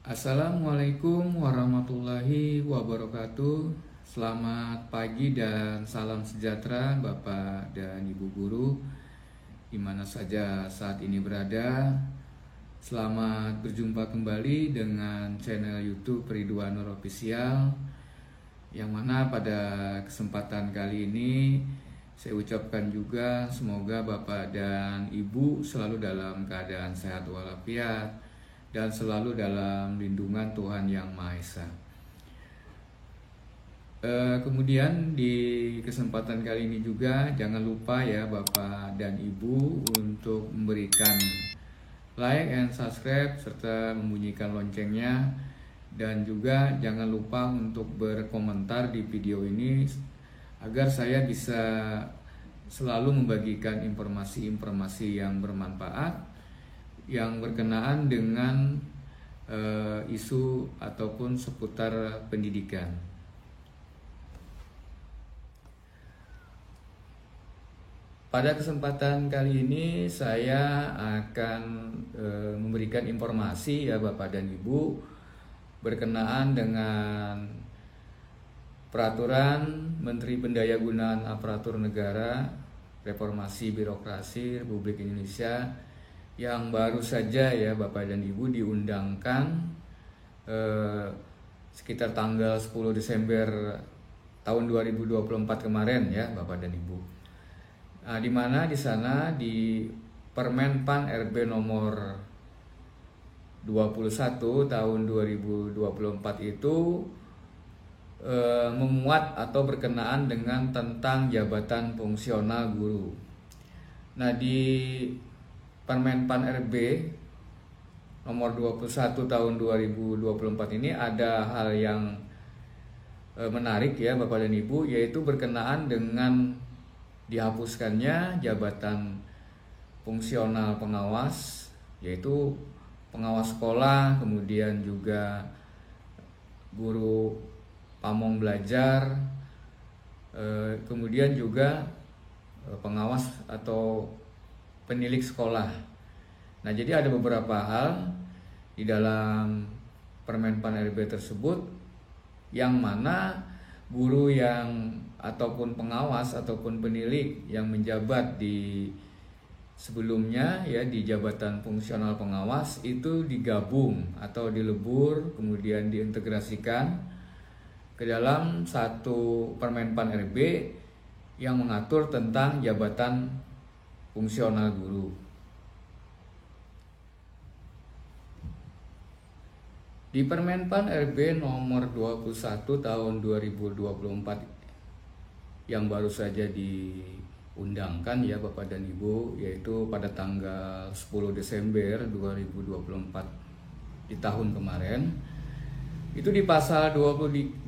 Assalamualaikum warahmatullahi wabarakatuh. Selamat pagi dan salam sejahtera Bapak dan Ibu guru di mana saja saat ini berada. Selamat berjumpa kembali dengan channel YouTube Ridwan Nur Official, yang mana pada kesempatan kali ini saya ucapkan juga semoga Bapak dan Ibu selalu dalam keadaan sehat walafiat dan selalu dalam lindungan Tuhan Yang Maha Esa. Kemudian di kesempatan kali ini juga jangan lupa ya Bapak dan Ibu untuk memberikan like and subscribe serta membunyikan loncengnya, dan juga jangan lupa untuk berkomentar di video ini agar saya bisa selalu membagikan informasi-informasi yang bermanfaat yang berkenaan dengan isu ataupun seputar pendidikan. Pada kesempatan kali ini saya akan memberikan informasi ya Bapak dan Ibu berkenaan dengan Peraturan Menteri Pendayagunaan Aparatur Negara Reformasi Birokrasi Republik Indonesia yang baru saja ya Bapak dan Ibu diundangkan sekitar tanggal 10 Desember tahun 2024 kemarin ya Bapak dan Ibu. Nah, di mana di sana di Permen PAN RB nomor 21 tahun 2024 itu memuat atau berkenaan dengan tentang jabatan fungsional guru. Nah, di Permen PAN RB nomor 21 tahun 2024 ini ada hal yang menarik ya Bapak dan Ibu, yaitu berkenaan dengan dihapuskannya jabatan fungsional pengawas, yaitu pengawas sekolah, kemudian juga guru pamong belajar, kemudian juga pengawas atau penilik sekolah. Nah, jadi ada beberapa hal di dalam Permen PAN RB tersebut yang mana guru yang ataupun pengawas ataupun penilik yang menjabat di sebelumnya ya di jabatan fungsional pengawas itu digabung atau dilebur kemudian diintegrasikan ke dalam satu Permen PAN RB yang mengatur tentang jabatan fungsional guru. Di Permen PAN RB nomor 21 tahun 2024 yang baru saja diundangkan ya Bapak dan Ibu, yaitu pada tanggal 10 Desember 2024 di tahun kemarin, itu di pasal 23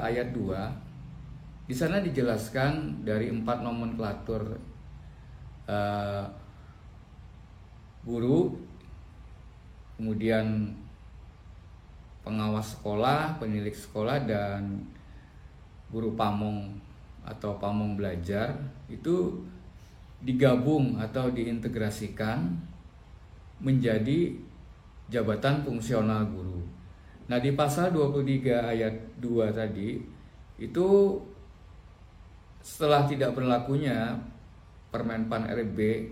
ayat 2 di sana dijelaskan dari 4 nomenklatur guru, kemudian pengawas sekolah, penilik sekolah, dan guru pamong atau pamong belajar itu digabung atau diintegrasikan menjadi jabatan fungsional guru. Nah, di pasal 23 ayat 2 tadi itu setelah tidak berlakunya Permen PAN RB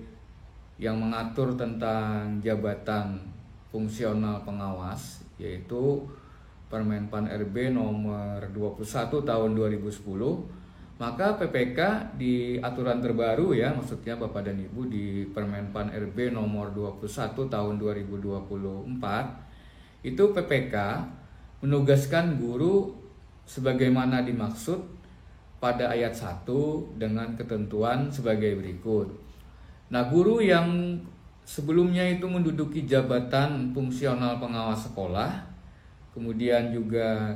yang mengatur tentang jabatan fungsional pengawas, yaitu Permen PAN RB nomor 21 tahun 2010, maka PPK di aturan terbaru ya, maksudnya Bapak dan Ibu di Permen PAN RB nomor 21 tahun 2024, itu PPK menugaskan guru sebagaimana dimaksud pada ayat 1 dengan ketentuan sebagai berikut. Nah, guru yang sebelumnya itu menduduki jabatan fungsional pengawas sekolah, kemudian juga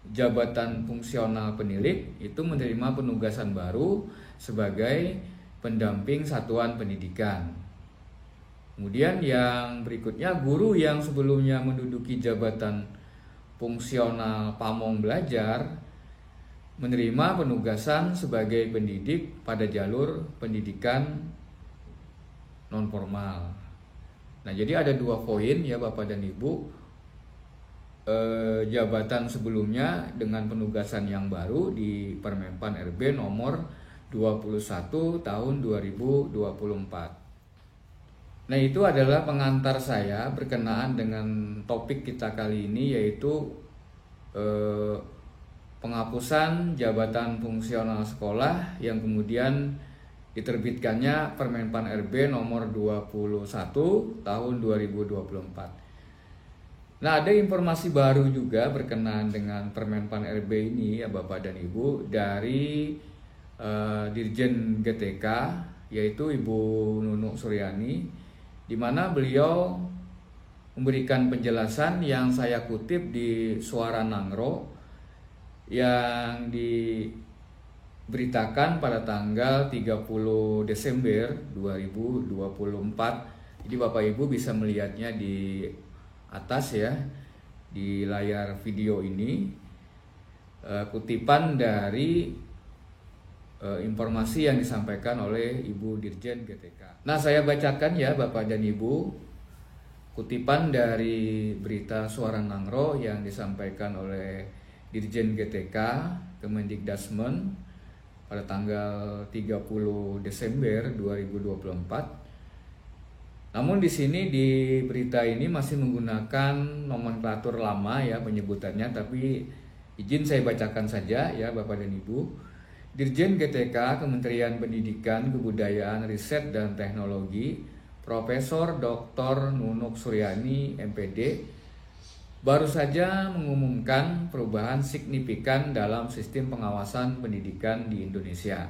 jabatan fungsional penilik, itu menerima penugasan baru sebagai pendamping satuan pendidikan. Kemudian yang berikutnya, guru yang sebelumnya menduduki jabatan fungsional pamong belajar menerima penugasan sebagai pendidik pada jalur pendidikan non formal. Nah, jadi ada 2 poin ya Bapak dan Ibu jabatan sebelumnya dengan penugasan yang baru di Permenpan RB nomor 21 tahun 2024. Nah, itu adalah pengantar saya berkenaan dengan topik kita kali ini, yaitu penghapusan jabatan fungsional sekolah yang kemudian diterbitkannya Permenpan RB nomor 21 tahun 2024. Nah, ada informasi baru juga berkenaan dengan Permenpan RB ini ya Bapak dan Ibu dari Dirjen GTK, yaitu Ibu Nunuk Suryani, di mana beliau memberikan penjelasan yang saya kutip di Suara Nangro yang diberitakan pada tanggal 30 Desember 2024. Jadi Bapak Ibu bisa melihatnya di atas ya, di layar video ini, kutipan dari informasi yang disampaikan oleh Ibu Dirjen GTK. Nah, saya bacakan ya Bapak dan Ibu, kutipan dari berita Suara Nangro yang disampaikan oleh Dirjen GTK Kemendikdasmen pada tanggal 30 Desember 2024. Namun di sini di berita ini masih menggunakan nomenklatur lama ya penyebutannya, tapi izin saya bacakan saja ya Bapak dan Ibu. Dirjen GTK Kementerian Pendidikan, Kebudayaan, Riset dan Teknologi Profesor Dr. Nunuk Suryani MPD baru saja mengumumkan perubahan signifikan dalam sistem pengawasan pendidikan di Indonesia.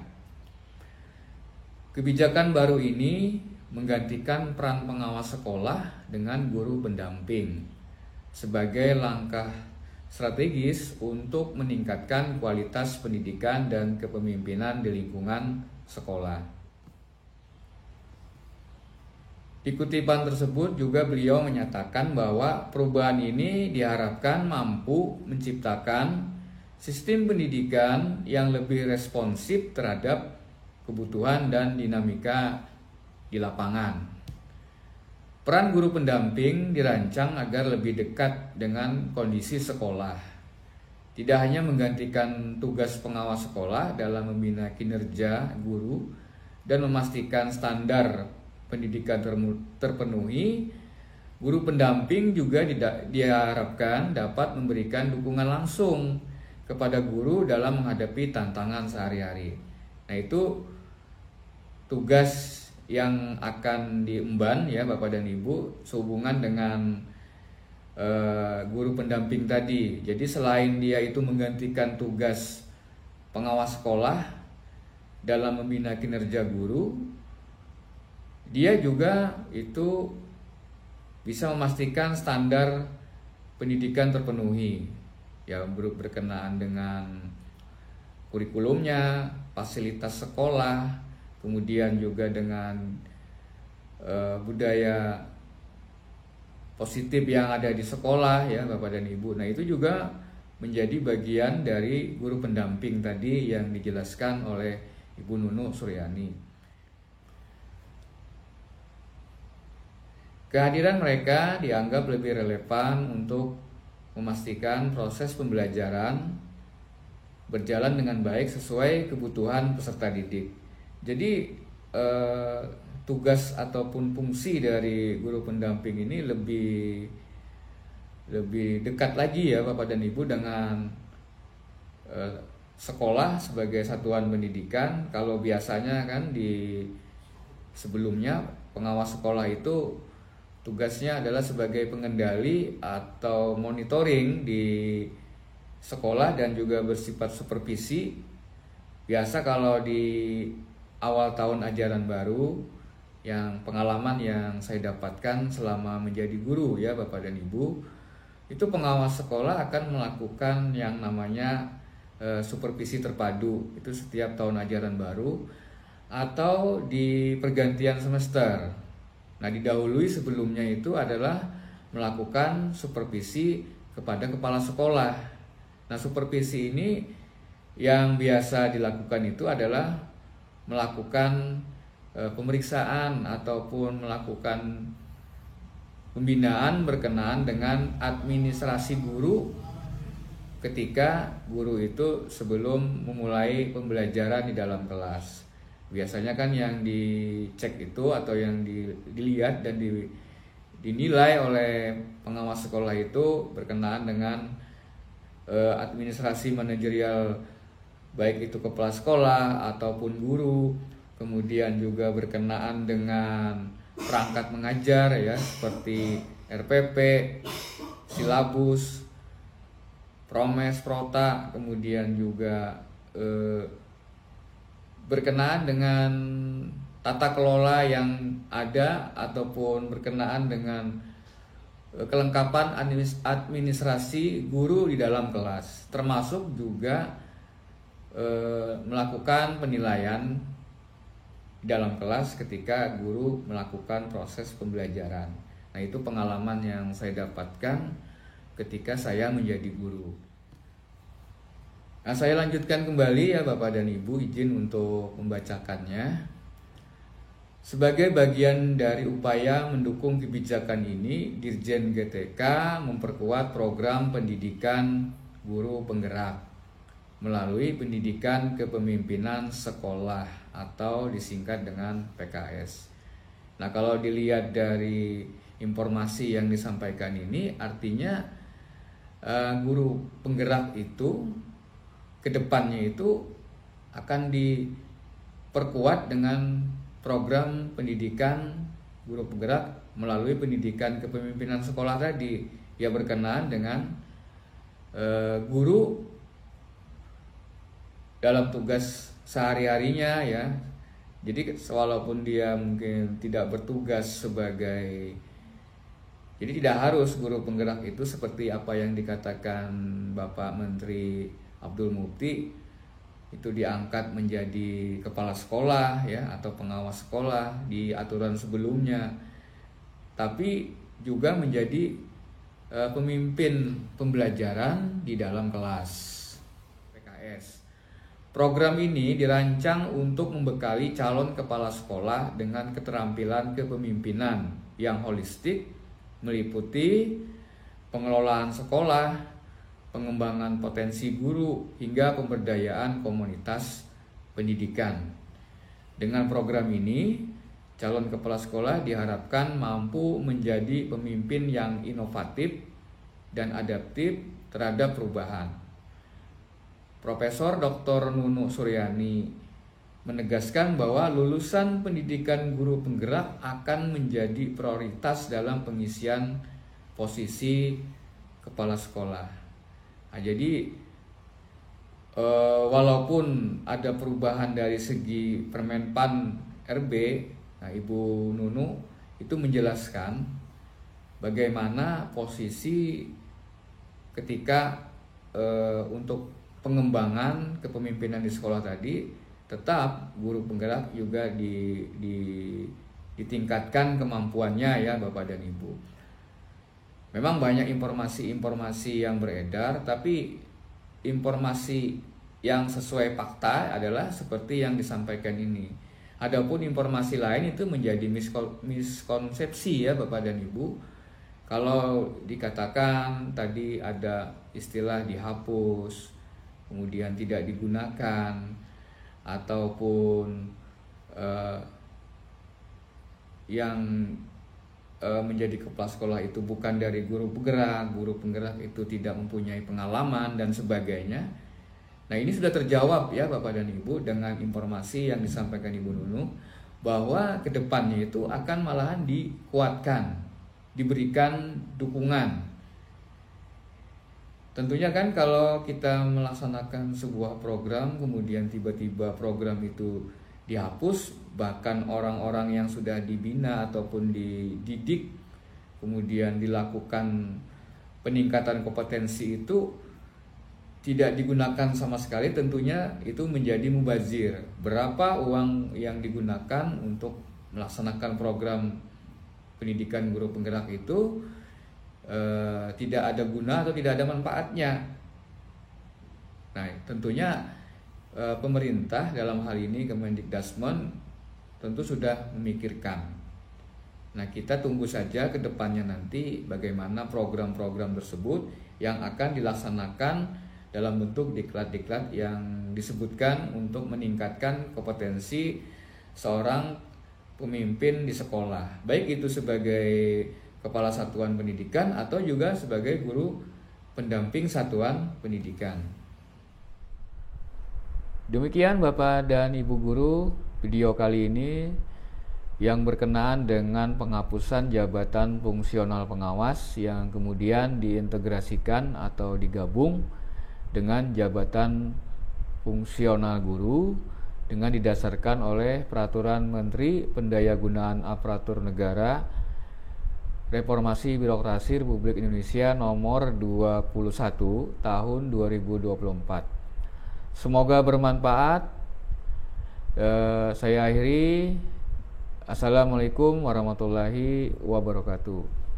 Kebijakan baru ini menggantikan peran pengawas sekolah dengan guru pendamping sebagai langkah strategis untuk meningkatkan kualitas pendidikan dan kepemimpinan di lingkungan sekolah. Di kutipan tersebut juga beliau menyatakan bahwa perubahan ini diharapkan mampu menciptakan sistem pendidikan yang lebih responsif terhadap kebutuhan dan dinamika di lapangan. Peran guru pendamping dirancang agar lebih dekat dengan kondisi sekolah. Tidak hanya menggantikan tugas pengawas sekolah dalam membina kinerja guru dan memastikan standar pendidikan terpenuhi, guru pendamping juga diharapkan dapat memberikan dukungan langsung kepada guru dalam menghadapi tantangan sehari-hari. Nah, itu tugas yang akan diemban ya Bapak dan Ibu sehubungan dengan guru pendamping tadi. Jadi selain dia itu menggantikan tugas pengawas sekolah dalam membina kinerja guru, dia juga itu bisa memastikan standar pendidikan terpenuhi ya, berkenaan dengan kurikulumnya, fasilitas sekolah, kemudian juga dengan budaya positif yang ada di sekolah ya Bapak dan Ibu. Nah, itu juga menjadi bagian dari guru pendamping tadi yang dijelaskan oleh Ibu Nunuk Suryani. Kehadiran mereka dianggap lebih relevan untuk memastikan proses pembelajaran berjalan dengan baik sesuai kebutuhan peserta didik. Jadi tugas ataupun fungsi dari guru pendamping ini lebih dekat lagi ya Bapak dan Ibu dengan sekolah sebagai satuan pendidikan. Kalau biasanya kan di sebelumnya pengawas sekolah itu tugasnya adalah sebagai pengendali atau monitoring di sekolah dan juga bersifat supervisi. Biasa kalau di awal tahun ajaran baru, yang pengalaman yang saya dapatkan selama menjadi guru ya Bapak dan Ibu, itu pengawas sekolah akan melakukan yang namanya supervisi terpadu, itu setiap tahun ajaran baru atau di pergantian semester. Nah, didahului sebelumnya itu adalah melakukan supervisi kepada kepala sekolah. Nah, supervisi ini yang biasa dilakukan itu adalah melakukan pemeriksaan ataupun melakukan pembinaan berkenaan dengan administrasi guru ketika guru itu sebelum memulai pembelajaran di dalam kelas. Biasanya kan yang dicek itu atau yang dilihat dan dinilai oleh pengawas sekolah itu berkenaan dengan administrasi manajerial, baik itu kepala sekolah ataupun guru, kemudian juga berkenaan dengan perangkat mengajar ya, seperti RPP, silabus, promes, prota, kemudian juga berkenaan dengan tata kelola yang ada ataupun berkenaan dengan kelengkapan administrasi guru di dalam kelas, termasuk juga melakukan penilaian di dalam kelas ketika guru melakukan proses pembelajaran. Nah, itu pengalaman yang saya dapatkan ketika saya menjadi guru. Nah, saya lanjutkan kembali ya Bapak dan Ibu, izin untuk membacakannya. Sebagai bagian dari upaya mendukung kebijakan ini, Dirjen GTK memperkuat program pendidikan guru penggerak melalui pendidikan kepemimpinan sekolah atau disingkat dengan PKS. Nah, kalau dilihat dari informasi yang disampaikan ini, artinya guru penggerak itu kedepannya itu akan diperkuat dengan program pendidikan guru penggerak melalui pendidikan kepemimpinan sekolah tadi, ya berkenaan dengan guru dalam tugas sehari-harinya ya. Jadi walaupun dia mungkin tidak bertugas sebagai, jadi tidak harus guru penggerak itu seperti apa yang dikatakan Bapak Menteri Abdul Mukti itu diangkat menjadi kepala sekolah ya atau pengawas sekolah di aturan sebelumnya, tapi juga menjadi pemimpin pembelajaran di dalam kelas PKS. Program ini dirancang untuk membekali calon kepala sekolah dengan keterampilan kepemimpinan yang holistik, meliputi pengelolaan sekolah, pengembangan potensi guru, hingga pemberdayaan komunitas pendidikan. Dengan program ini, calon kepala sekolah diharapkan mampu menjadi pemimpin yang inovatif dan adaptif terhadap perubahan. Profesor Dr. Nunu Suryani menegaskan bahwa lulusan pendidikan guru penggerak akan menjadi prioritas dalam pengisian posisi kepala sekolah. Nah, jadi walaupun ada perubahan dari segi Permenpan RB, nah Ibu Nunu itu menjelaskan bagaimana posisi ketika untuk pengembangan kepemimpinan di sekolah tadi, tetap guru penggerak juga ditingkatkan kemampuannya ya Bapak dan Ibu. Memang banyak informasi-informasi yang beredar, tapi informasi yang sesuai fakta adalah seperti yang disampaikan ini. Adapun informasi lain itu menjadi miskonsepsi ya Bapak dan Ibu. Kalau dikatakan tadi ada istilah dihapus, kemudian tidak digunakan, ataupun yang menjadi kepala sekolah itu bukan dari guru penggerak itu tidak mempunyai pengalaman dan sebagainya. Nah, ini sudah terjawab ya Bapak dan Ibu dengan informasi yang disampaikan Ibu Nunu, bahwa kedepannya itu akan malahan dikuatkan, diberikan dukungan. Tentunya kan kalau kita melaksanakan sebuah program kemudian tiba-tiba program itu dihapus, bahkan orang-orang yang sudah dibina ataupun dididik kemudian dilakukan peningkatan kompetensi itu tidak digunakan sama sekali, tentunya itu menjadi mubazir. Berapa uang yang digunakan untuk melaksanakan program pendidikan guru penggerak itu tidak ada guna atau tidak ada manfaatnya. Nah, tentunya pemerintah dalam hal ini Kemendikbudristek tentu sudah memikirkan Nah, kita tunggu saja ke depannya nanti bagaimana program-program tersebut yang akan dilaksanakan dalam bentuk diklat-diklat yang disebutkan untuk meningkatkan kompetensi seorang pemimpin di sekolah, baik itu sebagai kepala satuan pendidikan atau juga sebagai guru pendamping satuan pendidikan. Demikian Bapak dan Ibu guru, video kali ini yang berkenaan dengan penghapusan jabatan fungsional pengawas yang kemudian diintegrasikan atau digabung dengan jabatan fungsional guru dengan didasarkan oleh Peraturan Menteri Pendayagunaan Aparatur Negara Reformasi Birokrasi Republik Indonesia nomor 21 tahun 2024. Semoga bermanfaat. Saya akhiri. Assalamualaikum warahmatullahi wabarakatuh.